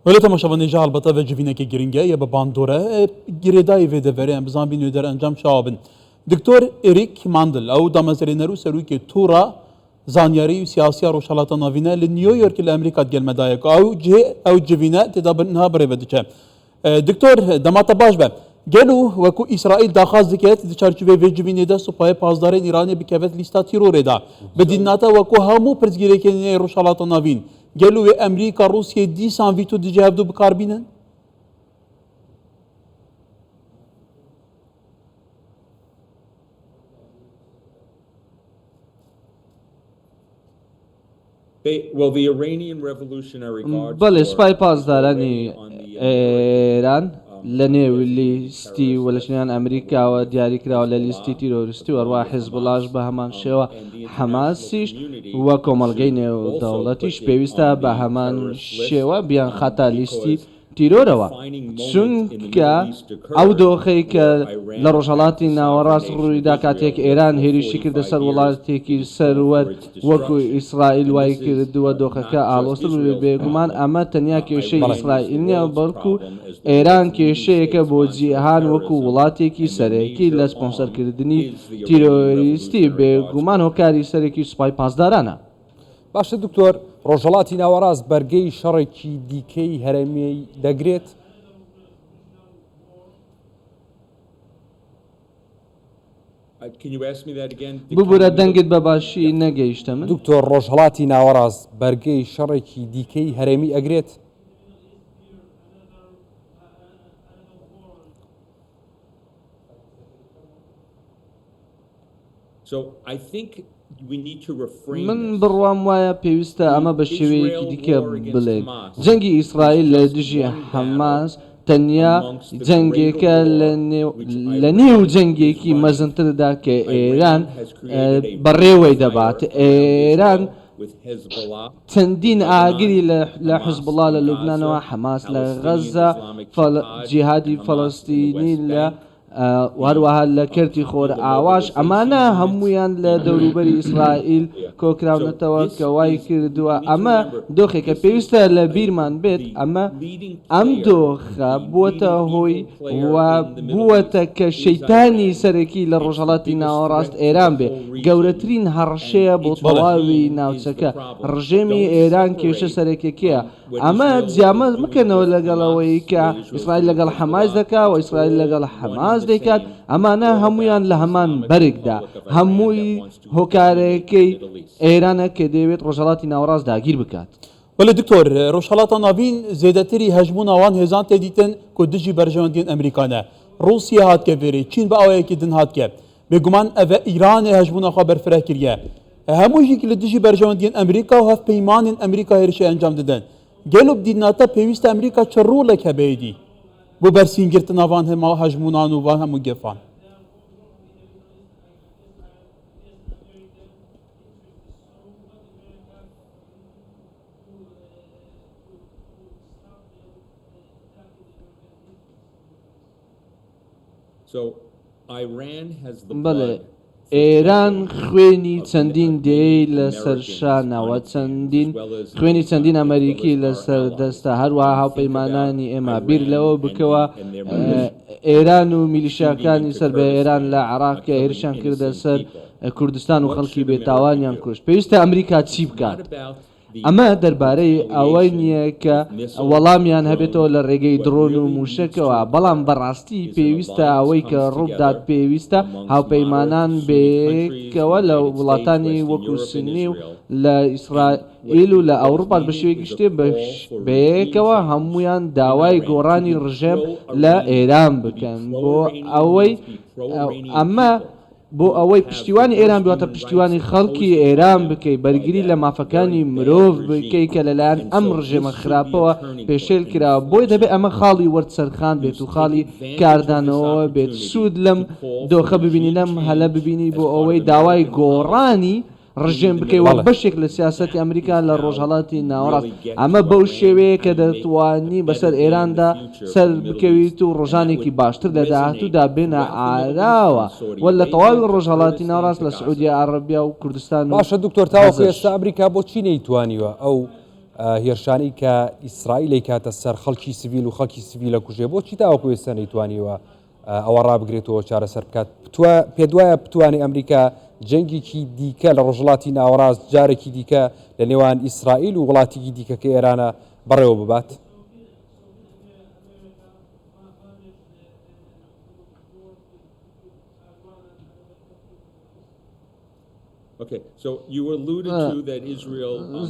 ولی تماشاوانی جهال بطه و جوینه که گرینگه یا به باندوره گریدای ویده وره بزن بینو در انجام شابن دکتور اریک ماندل او دامزرینرو سروی که تورا زانیاری و سیاسی روشالات ناوینه لنیویورک لامریکا گل مدایک او جوینه تدابنها بره ودچه دکتور دمات باش به گلو وکو اسرائیل داخاز دکت چارچوبه و جوینه ده سپاه پاسداران ایرانی بکوت لیستا تیرور ده بدیناتا وکو همو پرزگیری که روشالات ناوین گلو امریکا روسیه دیسان ویتو دیجه دو بکاربینن بله سپای پاسدارانی ایران لنێو لیستی وەلەشنیان ئەمریکاوە دیاریکراوە لە لیستی تیرۆریستی وەروە حیزبڵاش بە هەمان شێوە حەماسیش وە کۆمەڵگەی نێودەوڵەتیش پێویستە بە هەمان شێوە بیان خاتە لیستی تیرۆرەوە چونکە ئەو دۆخەی کە لە ڕۆژهەڵاتی ناوەڕاست ڕوویدا کاتێک ئێران هێرشی کردە سەر وڵاتێکی سەروەر وەکو ئیسرائیل وای کردووە دۆخەکە ئاڵۆستر بێگومان ئەمە تەنیا کێشەی ئیسرائیل نییە بەڵکو ئێران کێشەیەکە بۆ جیهان وەکو وڵاتێکی سەرەکی لە سپۆنسەرکردنی تیرۆریستی بێگومان هۆکاری سەرێکی سوپای پاسدارانە. باشە دکتۆر ڕۆژهەڵاتی ناوەڕاست بەرگەی شەڕێکی دیکەی هەرێمی دەگرێت؟ ببوورە دەنگت بە باشی نەگەیشتە من. دکتۆر ڕۆژهەڵاتی ناوەڕاست بەرگەی شەڕێکی دیکەی هەرێمی ئەگرێت؟ من بڕوام وایە پێویستە ئەمە بە شێوەیەکی دیکە بڵێن جەنگی ئیسرائیل لە دژی حەماس تەنیا جەنگێکە لە نێو جەنگێکی مەزنتردا کە ئێران بەڕێوەی دەبات. ئێران چەندین ئاگری لە حزبڵا لە لوبنانەوە حەماس لە غەزە جیهادی فەڵەستینی لە وهروەها لە کەرتی خۆر ئاواش ئەمانە هەمویان لە دەوروبەری ئیسرائیل کۆکراونەتەوە کە وای کردووە ئەمە دۆخێکە پێویستە لە بیرمان بێت ئەم دۆخە بووەتە هۆی بووەتە کە شەیتانی سەرەکی لە ڕۆژهەڵاتی ناوەڕاست ئێران بێ گەورەترین هەڕشەیە بۆ تەواوی ناوچەکە ڕژێمی ئێران کێشە سەرەکێکەیە ئەمە جیامە مکەنەوە لەگەڵەوەی کە ئیسرائیل لەگەڵ حەماس دەکا و ئیسرائیل لەگەڵ حەماس دەکات ئەمانە هەمویان لە هەمان بەرێکدا هەمووی هۆکارەکەی ئێرانە کە دەوێت ڕۆژهەڵاتی ناوەڕاست داگیر بکات. ولی دکتۆر ڕۆژهەڵاتە ناوین زێدەتری هەژموون ئەوان هێزان تێدیتن کە دژی بەرژەوەندیان ئەمریکانە رووسیا هاتکە فێری چین بە ئەوەیەکی دن هاتکە بێگومان ئەvە ئیرانی هەژموونەخوا بەرفرە کردە هەموویەکی لە دژی بەرژەوەندیان ئەمریکا و هەفپەیمانین ئەمریکا هێرشی ئەنجام دەدەن گەلو بدیناتە پێویستە ئەمریکا چ ڕوولێک هەبێیدی بۆ بەرسینگرتن ئەوان هەما هەژمونان و هەموو گێفان. بەڵێ ئێران خوێنی چەندین دێی لەسەر شانەوە خوێنی چەندین ئەمریکی لەسەر دەستە هەروەها هاوپەیمانانی ئێمە بیر لەوە بکەوە ئێران و میلیشیاکانی سەر بە ئێران لە عێراقکە هێرشیان کردە سەر کوردستان و خەڵکی بێتاوانیان کوشت پێویستە ئەمریکا چی بکات؟ ئەمە دەربارەی ئەوەی نییە کە وەڵامیان هەبێتەوە لە ڕێگەی درۆن و موشکەوە بەڵام بەڕاستی پێویستە ئەوەی کە ڕوودات پێویستە هاوپەیمانان بێکەوە لە وڵاتانی وەکو سنی و لە ئیسرائیل و لە ئەوروپا بە شێوەیەکی شتێ بەیەکەوە هەمویان داوای گۆڕانی ڕژێم لە ئێران بکەن بۆ ئەوەی ئەمە بۆ ئەوەی پشتیوانی ئێران بواتە پشتیوانی خەڵکی ئێران بکەی بەرگری لە مافەکانی مرۆڤ بکەی کە لەلایەن ئەم ڕژێمە خراپەوە پێشێل کراوە بۆی دەبێت ئەمە خاڵی وەرسەرخان بێت و خاڵی کاردانەوە بێت سوود لەم دۆخە ببینی لەم هەلە ببینی بۆ ئەوەی داوای گۆڕانی ڕژێم بکەی وە بەشێک لە سیاسەتی ئەمریکا لە ڕۆژهەڵاتی ناوەڕاست ئەمە بەو شێوەیە کە دەتوانی بەسەر ئێراندا سەر بکەویت و ڕۆژانێکی باشتر لە داهاتوودا بێنە ئاراوە وە لە تەواوی ڕۆژهەڵاتی ناوەڕاست لە سعودی عەرەبیا و کوردستان. باشە دکتۆر تاوەکو ئێستا ئەمریکا بۆچی نەیتوانیوە ئەو هێرشانی کە ئیسرائیلی کاتە سەر خەڵکی سیڤیل و خەڵکی سیڤیلە کوژێ بۆچی تاوەکو ئێستا نەیتوانیوە ئەوە ڕابگرێتەوە چارەسەر بکات پێ دوایە بتوانێت ئەمریکا جەنگێکی دیکە لە ڕۆژهڵاتی ناوەڕاست جارێکی دیکە لە نێوان ئیسرائیل و وڵاتێکی دیکەکە ئێرانە بەڕێوە ببات؟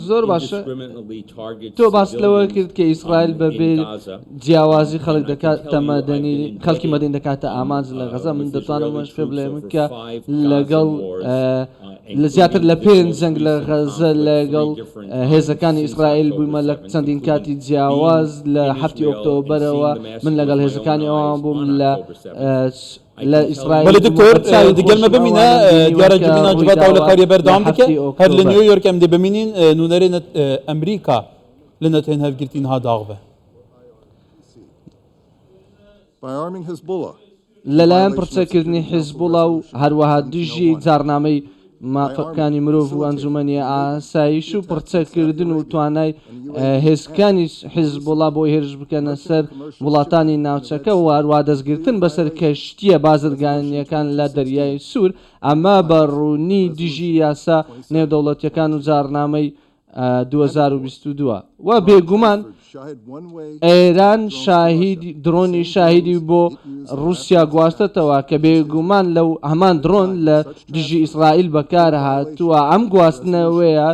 زۆر باشە تۆ باس لەوە کرد کە ئیسرائیل بەبێ جیاوازی خەڵک دەکات تەمەدەنی خەڵکی مەدەین دەکاتە ئامانج لە غەزە من دەتوانمەش پێ بڵێم کە لەگەڵ لە زیاتر لە پێنج جەنگ لە غەزە لەگەڵ هێزەکانی ئیسرائیل بوومە لە چەندین کاتی جیاواز لە 7 ئۆکتۆبەرەوە من لەگەڵ هێزەکانی ئەوان بووم لە ئیسرائیل بەڵێ دکتۆر دەگەلمە ببینە دیارە جبینا جوات ئەو لە کاریە بەردەوام دکە هەر لە نیویۆرک ئەم دێ ببینین نونەرێن ئەمریکا لە نەتێن هەفگرتین ها داغبە لەلایەن پرچەکردنی حیزبوڵا و هەروەها دژی جارنامەی مافەکانی مرۆڤ و ئەنجومەنی ئاسایش و پرچەکردن و توانای هێزەکانی حیزبوڵا بۆی هێرش بکەنە سەر وڵاتانی ناوچەکە و هەروە دەستگرتن بەسەر کەشتیە بازرگانیەکان لە دەریای سوور ئەمە بە ڕوونی دژی یاسا نێودەوڵەتیەکان و جارنامەی 2022 و بێگومان ئێران درۆنی شاهیدی بۆ رووسیا گواستێتەوە کە بێگومان لەو هەمان درۆن لە دژی ئیسرائیل بەکار هاتووە ئەم گواستنەوەیە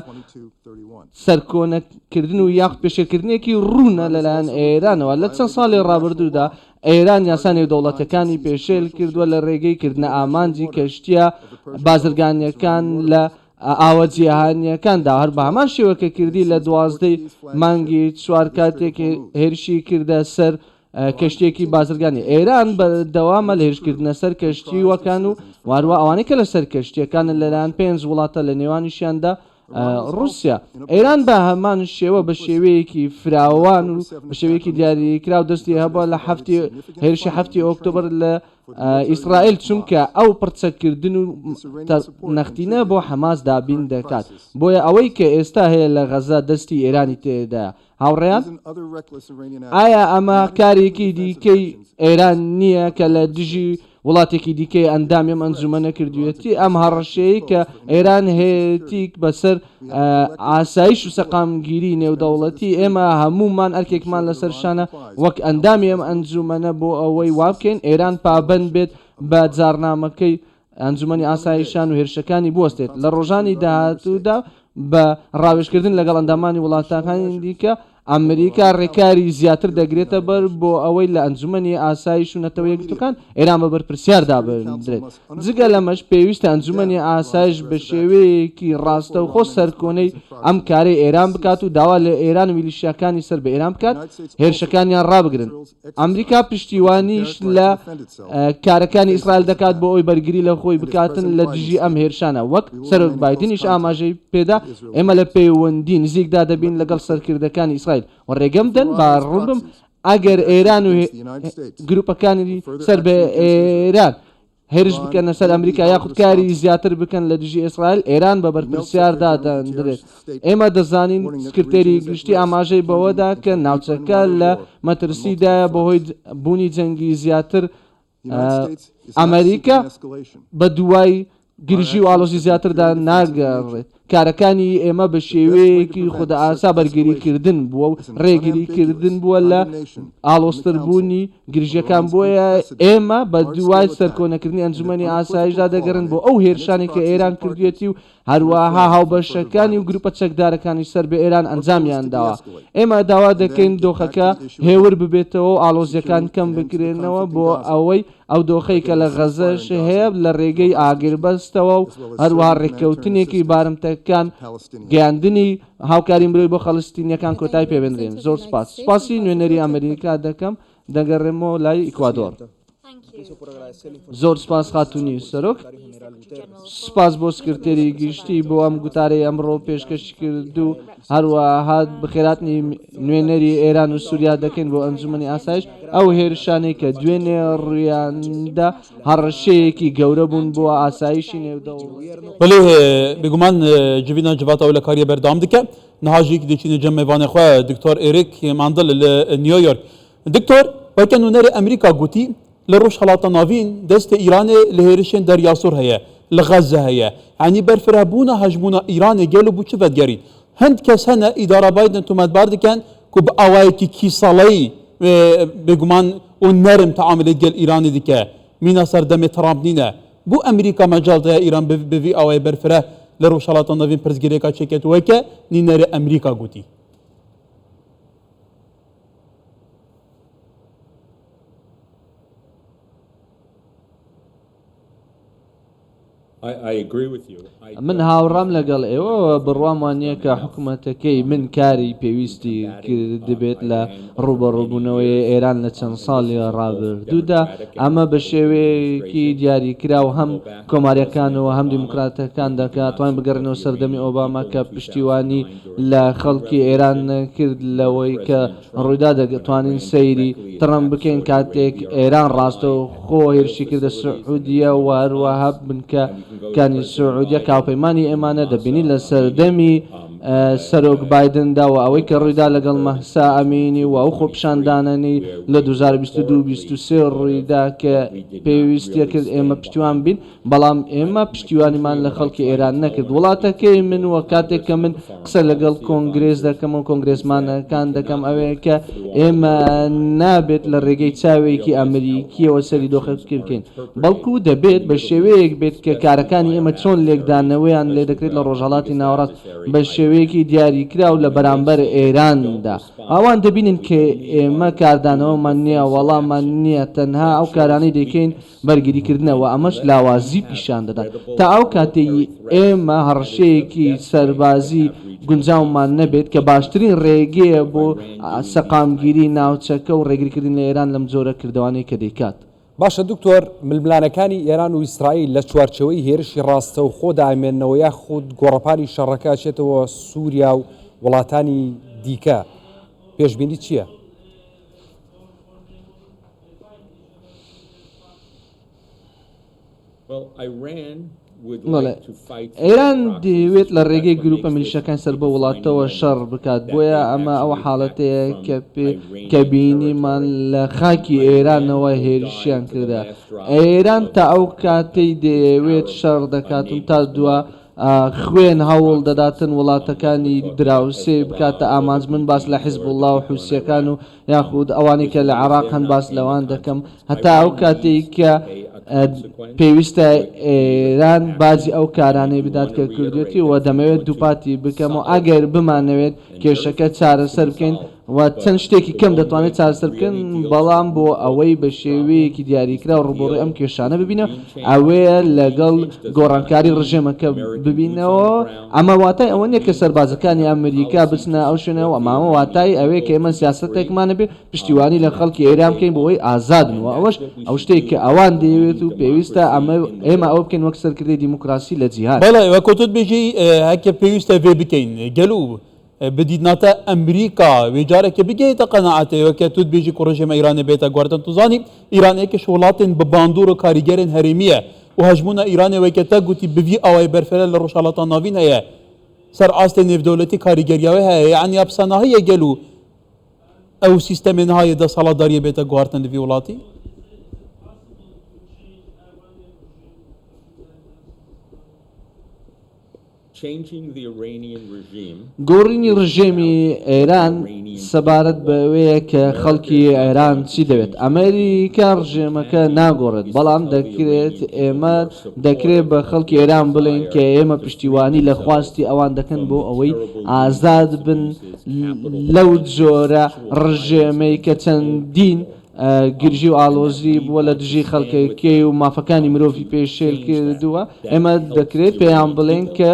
سەرکۆنەکردن و یاخت پێشێکردنێکی ڕوونە لەلایەن ئێرانەوە لە چەند ساڵی ڕابردوودا ئێران یاسانی دەوڵەتەکانی پێشێل کردووە لە ڕێگەی کردنە ئامانجی کەشتیە بازرگانیەکان لە ئاوە جیهانیەکاندا هەر بە هەمان شێوەکە کردی لە 12 مانگی 4 کاتێک هێرشی کردە سەر کەشتێکی بازرگانی ئێران بەدەوامە لە هێرشکردنە سەر کەشتی وەکان و واروە ئەوانەی کە لە سەر کەشتیەکان لەلایەن 5 وڵاتە لە نێوانیشیاندا رووسیا ئێران بە هەمان شێوە بە شێوەیەکی فراوان و بە شێوەیەکی دیاریکرا و دەستی هەبووە لە هێرشی 7 ئۆکتۆبر لە ئیسرائیل چونکە ئەو پرچەکردن و نەختینە بۆ حەماس دابین دەکات بۆیە ئەوەی کە ئێستا هەیە لە غەزە دەستی ئێرانی تێدا هاوڕێیان ئایا ئەمە کارێکی دیکەی ئێران نییە کە لە دژی وڵاتێکی دیکەی ئەندامیم ئەنجومەنە کردوێتی ئەم هەڕەشەیە کە ئێران هەیەتیک بەسەر ئاسایش و سەقامگیری نێودەوڵەتی ئێمە هەمومان ئەرکێکمان لەسەر شانە وەک ئەندامی ئەم ئەنجومەنە بۆ ئەوەی وابکەین ئێران پابەند بێت بە جارنامەکەی ئەنجومەنی ئاسایشان و هێرشەکانی بوەستێت لە ڕۆژانی داهاتوودا بە ڕاوێژکردن لەگەڵ ئەندامانی وڵاتەکانی دیکە ئەمریکا ڕێکاری زیاتر دەگرێتە بەر بۆ ئەوەی لە ئەنجومەنی ئاسایش و نەتەوە یەکگرتوەکان ئێران بە بەرپرسیاردا بدرێت جگە لەمەش پێویستە ئەنجومەنی ئاسایش بە شێوەیەکی ڕاستە و خۆ سەرکۆنەی ئەم کارەی ئێران بکات و داوا لە ئێران و میلیشیاکانی سەر بە ئێران بکات هێرشەکانیان ڕابگرن ئەمریکا پشتیوانیش لە کارەکانی ئیسرائیل دەکات بۆ ئەوی بەرگری لە خۆی بکاتن لە دژی ئەم هێرشانە وەک سەرۆک بایدنیش ئاماژەی پێدا ئێمە لە پەیوەندی نزیکدا دەبین لەگەڵ سەرکردەکانی ئیسرائیل و ڕێگەم دەن با ڕووبم ئەگەر ئێران و گروپەکانی سەر بە ئێران هێرش بکەنە سەر ئەمریکا یاخود کاری زیاتر بکەن لە دژی ئیسرائیل ئێران بە بەرپرسیاردا دەدرێت ئێمە دەزانین سکرتێری گشتی ئاماژەی بەوەدا کە ناوچەکە لە مەترسیدایە بەهۆی بوونی جەنگی زیاتر ئەمریکا بە دوای گرژی و ئالۆزی زیاتردا ناگەڕێت کارەکانی ئێمە بە شێوەیەکی خوددا ئاسا بەرگریکردن بووە و ڕێگریکردن بووە لە ئالۆستربوونی گرژەکان بۆیە ئێمە بە دوای سەرکۆنەکردنی ئەنجومەنی ئاسایشدا دەگەڕن بۆ ئەو هێرشانی کە ئێران کردوێتی و هەروەها هاوبەشەکانی و گروپە چەکدارەکانی سەر بە ئێران ئەنجامیان داوە ئێمە داوا دەکەین دۆخەکە هێور ببێتەوە و ئالۆزیەکان کەم بکرێنەوە بۆ ئەوەی ئەو دۆخەی کە لە غەزەش هەیە لە ڕێگەی ئاگربەستەوە و هەروەها ڕێککەوتنێکی بارمتەکان گەیاندنی هاوکاری مرۆی بۆ خەڵستینیەکان کۆتای پێبێنرێن زۆر سپاسی نوێنەری ئەمریکا دەکەم دەگەڕێمەوە لای ئیکوادۆر زۆر سپاس خاتونی سەرۆک سپاس بۆ سکرتێری گشتی بۆ ئەم گوتارەی ئەمڕۆ پێشکەشی کرد و هەروەها بخێراتنی نوێنەری ئێران و سووریا دەکەین بۆ ئەنجومەنی ئاسایش ئەو هێرشانەی کە دوێنێ ڕویاندا هەڕەشەیەکی گەورە بوون بۆ ئاسایشی نێودەوڵ. بله بگومان جوینا جوات اول کاری بردام دکه نهاجی که دیچین جمع وانه خواه دکتور اریک ماندل نیویورک دکتور وقتی نونر امریکا گوتی لروش خلاط ناوین دست ایران لهرشن دریا سور هيا لغزه هيا يعني برفرابونا هجمونا ايران قالوا بو چه ودگرين هند کس هنه اداره بايدن تومد باردكن كو باوايكي كي صالي بگومان اون نرم تعامل گل ایران دکه مینا سردم ترامپ نینه بو امریکا مجال ده ایران بوی اوای برفره لروش خلاط ناوین پرزگریکا چکت وکه نینر امریکا گوتی من هاوڕام لەگەڵ ئێوە بڕوام وانە کە حکوومەتەکەی من کاری پێویستی دەبێت لە ڕوبەڕووبوونەوەی ئێران لە چەند ساڵی ڕابردوودا ئەمە بە شێوەیەکی دیاریکرا و هەم کۆماریەکانەوە هەم دیموکراتەکان دەکاتوان بگەڕنەوە سەردەمی ئۆباما کە پشتیوانی لە خەڵکی ئێران کرد لەوەی کە ڕوویدا دەتوانین سەیری تڕەم بکەین کاتێک ئێران ڕاستە و خۆ هێرشی کردە سعودیە و هەروەها بنکە کانی سعودیە کاوپەیمانی ئێمانە دەبینی لە سەردەمی سەرۆک بایدندا و ئەوەی کە ڕوویدا لەگەڵ مەحسا ئەمینی و ئەو خۆپشاندانانی لە 2022 ڕوویدا کە پێویستیە کرد ئێمە پشتیوان بین بەڵام ئێمە پشتیوانیمان لە خەڵکی ئێران نەکرد وڵاتەکەی من وە کاتێک کە من قسە لەگەڵ کۆنگرێز دەکەم و کۆنگرێزمانەکان دەکەم ئەوەیە کە ئێمە نابێت لە ڕێگەی چاوێکی ئەمریکیەوە سەری دۆخەکی بکەین بەڵکو دەبێت بە شێوەیەک بێت کە کارەکانی ئێمە چۆن لێکدانەوەیان لێ دەکرێت لە ڕۆژهەڵاتی ناوەڕاست بە شێوەیەکی دیاریکرا و لە بەرامبەر ئێراندا ئەوان دەبینن کە ئێمە کاردانەوەمان نییە وەڵامان نییە تەنها ئەو کارانەی دەکەین بەرگریکردنەوە ئەمەش لاوازی پیشان دەدات تا ئەو کاتێی ئێمە هەڕشەیەکی سەربازی گونجاومان نەبێت کە باشترین ڕێگەیە بۆ سەقامگیری ناوچەکە و ڕێگریکردن لە ئێران لەم جۆرە کردوانەی کە دەیکات. باشە دکتۆر ململانەکانی ئێران و ئیسرائیل لە چوارچەوەی هێرشی ڕاستە و خۆ دامێنەوە یا خود گۆڕەپانی شەڕەکە چێتەوە سووریا و وڵاتانی دیکە پێشبینی چییە؟ ئێران دەیەوێت لە ڕێگەی گروپە میلیشەکان سەر بە وڵاتەوە شەڕ بکات بۆیە ئەمە ئەو حاڵەتەیە کە بینیمان لە خاکی ئێرانەوە هێرشیان کردا ئێران تا ئەو کاتەی دەیەوێت شەڕ دەکاتن تا دووە خوێن هەوڵ دەداتن وڵاتەکانی دراوسێ بکاتە ئامانجمن باس لە حیزب الله و حوسیەکان و یاخود ئەوانی کە لە عێراق هەن باس لەوان دەکەم هەتا ئەو کاتێک کە پێویستە ئێران بازی ئەو کارانەی بدات کە کردوێتی و دەمەوێت دووپاتی بکەم و ئەگەر بمانەوێت کێشەکە چارەسەر بکەین و چەند شتێکی کەم دەتوانێت چارەسەر بکەن بەڵام بۆ ئەوەی بە شێوەیەکی دیاریکرا و ڕوبڕووی ئەم کێشانە ببینە ئەوەیە لەگەڵ گۆڕانکاری ڕژێمەکە ببینەوە ئەمە واتای ئەوە نیە کە سەربازەکانی ئەمریکا بچنە ئەو شوێنەوە ئەمامە واتای ئەوەیە کە ئێمە سیاسەتێکمانە بێ پشتیوانی لە خەڵکی ئێران بکەین بۆەوەی ئازادنەوە ئەوەش ئەو شتێک کە ئەوان دەیەوێت و پێویستە ئێمە ئەوە بکەین وەک سەرکردی دیموکراسی لە جیهان. بەڵێ وەکو تۆت بێژی هەکە پێویستە وێ بکەین گەلو بدیدناتە ئەمریکا وێجارێکە بگەیتە قەنەعەتەوە کە توت بێژی کوڕژێمە ئیرانە بێتە گواردن توزانی ئیرانەیەکە وڵاتên bi bandor û karîgerên herêmiye û hejmûna Îranê weke te gotî bi vî awayê berfere li rojhilata navîn heye ser astê nêvdewletî karîgeriya wê heye yani hepsenahiye gelû ew sîstemê nihayê de saladariyê bête guhartin li vî welatî. گۆڕینی ڕژێمی ئێران سەبارەت بەوەیە کە خەڵکی ئێران چی دەوێت ئەمریکا ڕژێمەکە ناگۆڕێت بەڵام دەکرێت ئێمە دەکرێت بە خەڵکی ئێران بڵێن کە ئێمە پشتیوانی لە خواستی ئەوان دەکەن بۆ ئەوەی ئازاد بن لەو جۆرە ڕژێمەی کە چەندین گرژی و ئالۆزی بووە لە دژی خەڵکەکەی و مافەکانی مرۆڤی پێشێل کردووە ئێمە دەکرێت پێیان بڵێن کە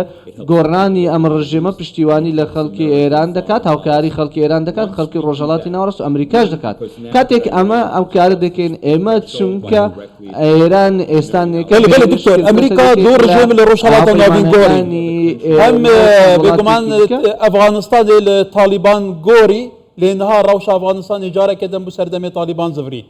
گۆڕانی ئەم ڕژێمە پشتیوانی لە خەڵکی ئێران دەکات هاوکاری خەڵکی ئێران دەکات خەڵکی ڕۆژهەڵاتی ناوەڕاست و ئەمریکاش دەکات کاتێک ئەمە ئەو کارە دەکەین ئێمە چونکە ئێران ئێستانێکە دکتۆر ئەمریکا دوو ڕژێم لە ڕۆژهەڵاتە ناوین گۆڕی هەم بێگومان ئەفغانستان لە تالیبان گۆری لێنها ڕەوش ئەفغانستان ئیجارەکە دەم بوو سەردەمێ تالیبان زڤری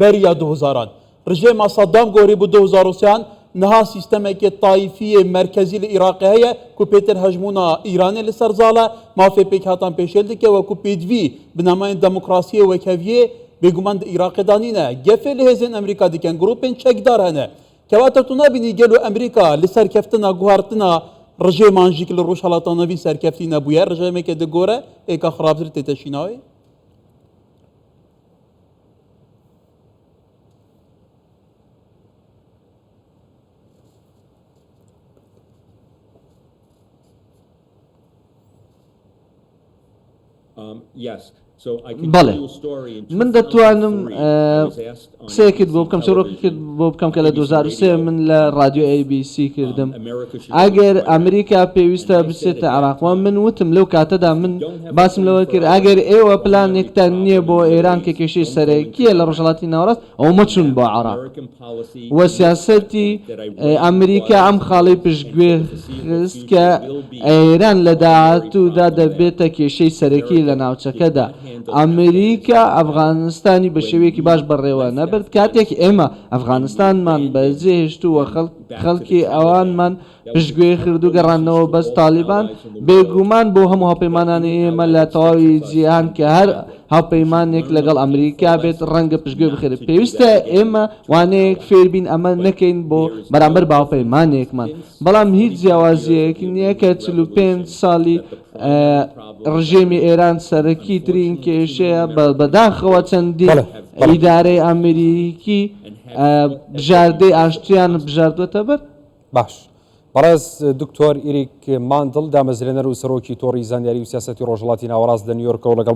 بەریا 2000 ڕژێما سەدام گۆری بوو 2003 نها سیستەمێکی تایفیە مرکزی لە عێراقی هەیە کو پێتر هەژمونا ئیرانê li ser zala mafê pêk hatan pêşêl dike wekû pêdivî bi namayên demokrasiyê wekeviyê bêguman di Iraqê danîne gefê li hêzên Emerîka dikin grûpên çekdar hene kewata tu nabînî gelo Emerîka li serkeftina guhartina rejêman jî ki li Rojhilatê Navî serkeftî nebûye rejêmeke digore êka xirabtir tê teşînayê بەڵێ من دەتوانم قسەیەکت بۆ بکەم چۆڕۆکت بۆ بکەم کە لە 2003 من لە رادیۆ ABC کردم ئەگەر ئەمریکا پێویستە بچێتە عێراق من وتم لەو کاتەدا من باسم لەوە کرد ئەگەر ئێوە پلانێکتان نییە بۆ ئێران کە کێشەی سەرەکیە لە ڕۆژهەڵاتی ناوەڕاست ئەو مەچون بۆ عێراق وە سیاسەتی ئەمریکا ئەم خاڵی پشتگوێ خست کە ئێران لە داهاتوودا دەبێتە کێشەی سەرەکی لە ناوچەکەدا ئەمریکا ئەفغانستانی بە شێوەیەکی باش بەڕێوە نەبرد کاتێک ئێمە ئەفغانستانمان بەجێهێشتووە خەڵکی ئەوانمان پشتگوێ کرد و گەڕانەوە بەس تالیبان بێگومان بۆ هەموو هاوپەیمانانی ئێمە لە تەواوی جیهان کە هەر هاوپەیمانێک لەگەڵ ئەمریکا بێت ڕەنگە پشتگوێ بخێت پێویستە ئێمە وانەیەک فێربین ئەمە نەکەین بۆ بەرامبەر بە هاوپەیمانێکمان بەڵام هیچ جیاوازیەک نییە کە 45 ساڵی ڕژێمی ئێران سەرەکی ترین کێشەیە بەداخەوە چەندین ئیدارەی ئەمریکی بژاردەی ئاشتیان بژاردوێتە بەر باش بەڕێز دکتۆر ئیریک ماندڵ دامەزرێنەر و سەرۆکی تۆڕی زانیاری و سیاسەتی ڕۆژهەڵاتی ناوەڕاست لە نیویۆرکەوە لەگەڵ